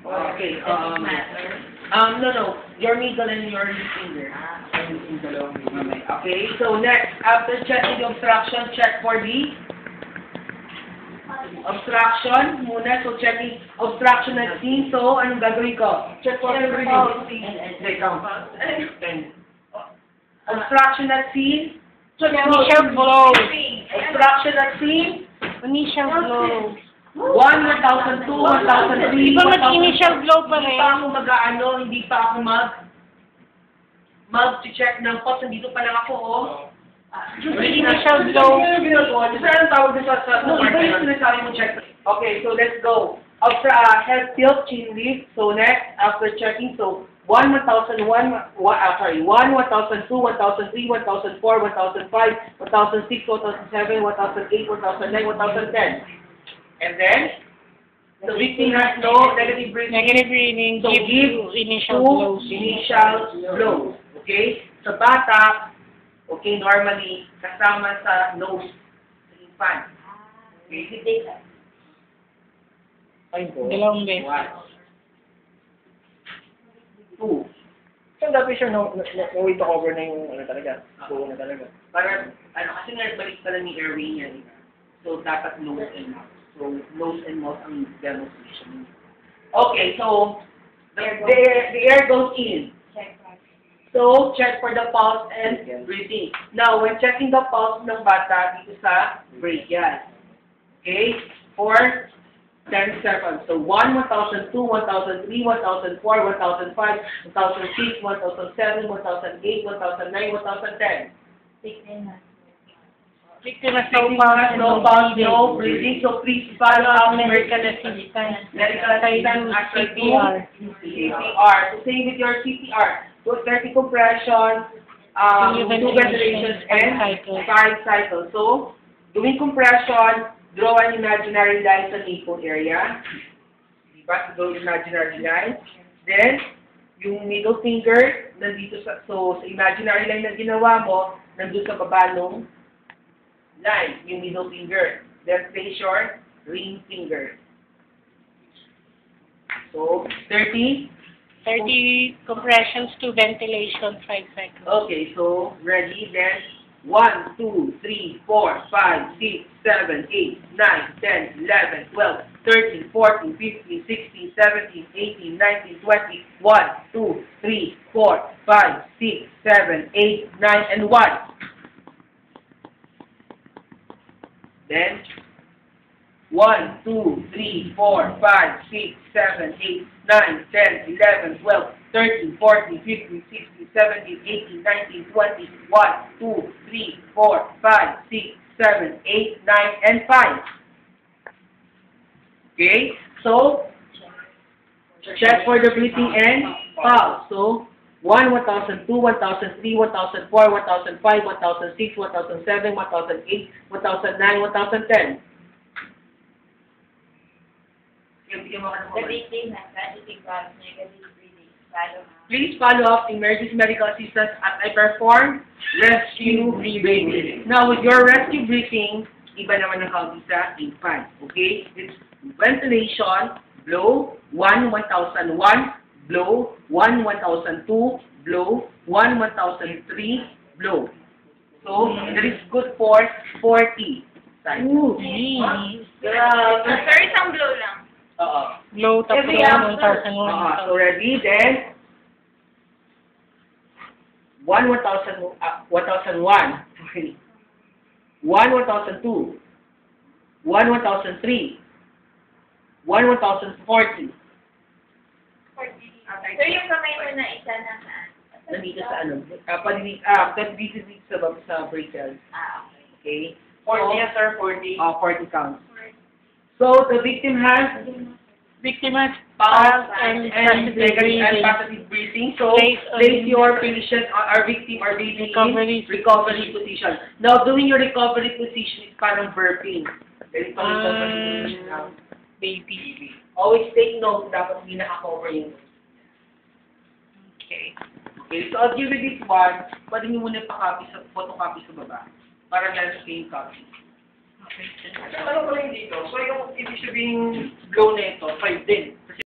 Okay, no. Your middle and your finger. Okay, so next, after checking the obstruction, check for the obstruction muna. So, checking obstruction at scene. So, anong gagawin ko? Check for the breathing. Count. 10. Obstruction at scene. Initial blow. Obstruction at scene. Initial blow. 1, 1,002, 1,003, Di ba mag-initial blow pa rin? Hindi pa ako hindi pa ako mag-check ng pots. Nandito pa lang ako, oh. Initial blow. Saan tawag sa iba yung sinasabi mo check. Okay, so let's go. Head tilt, chin lift. So next, after checking, so 1, 1,001, 1,002, 1,003, 1,004, 1,005, 1,006, 1,007, 1,008, 1,009, 1,010. And then, the victim has no negative breathing. Negative breathing. So give initial blows. Initial blows. Okay? Sa bata, okay, normally, kasama sa nose, sa infant. Okay? Dalawang beses. 2. Saan dapat siya way to cover na yung ano talaga? Buo na talaga. Para, kasi balik pala ni Erwin yan. So, dapat nose and mouth. So, nose and mouth ang demonstration. Okay, so, the air goes in. So, check for the pulse and breathing. Now, when checking the pulse ng bata, dito sa brachial. Okay? For 10 seconds. So, 1, 1,002, 1,003, 1,004, 1,005, 1,006, 1,007, 1,008, 1,009, 1,010. Victim has no pulse, no breathing. So, please follow up medical assistance. Medical assistance after CPR. CPR. So, same with your CPR. So, 30 compression, 2 ventilations, and 5 cycles. So, doing compression, draw an imaginary line sa nipple area. Diba? So, draw imaginary line. Then, yung middle finger, nandito sa imaginary line na ginawa mo, nandito sa baba nung line, yung middle finger. Then, place your ring finger. So, 30 compressions, 2 ventilation, 5 cycles. Okay, so, ready, then, 1, 2, 3, 4, 5, 6, 7, 8, 9, 10, 11, 12, 13, 14, 15, 16, 17, 18, 19, 20, 1, 2, 3, 4, 5, 6, 7, 8, 9, and 1. Then, 1, 2, 3, 4, 5, 6, 7, 8, 9, 10, 11, 12, 13, 14, 15, 16, 17, 18, 19, 20, 1, 2, 3, 4, 5, 6, 7, 8, 9, and 5. Okay? So, check for the breathing and pulse. So, 1, 1,002, 1,003, 1,004, 1,005, 1,006, 1,007, 1,008, 1,009, 1,010. The victim has negative pulse, negative breathing. Please follow up emergency medical assistance as I perform rescue breathing. Now, with your rescue breathing, iba naman ang counting sa infant. Okay? It's ventilation, blow, 1, 1,001, blow, 1, 1,002, blow, 1, 1,003, blow. So, that is good for 40 times. Ooh, Sir, isang blow lang. Blow, tapos 1,001. So, ready? Then, 1, 1,001. Sorry. 1, 1,002. 1, 1,003. 1, 1,040. Sir, yung kamay mo na isa na saan? Nandito sa ano? Dito sa brachial. Okay. Okay? 40 yan, sir, 40. 40 counts. So, the victim has pulse and positive breathing. So, place your patient, our victim, or baby in recovery position. Now, doing your recovery position is parang burping. baby. Always take note, dapat hindi naka-cover yung. Okay. Okay, so I'll give you this one. Pwede nyo muna photocopy sa baba. Para meron sa same copy. Okay. Ano pala yung dito? So, yung ibig sabihin blow na ito, 5 din.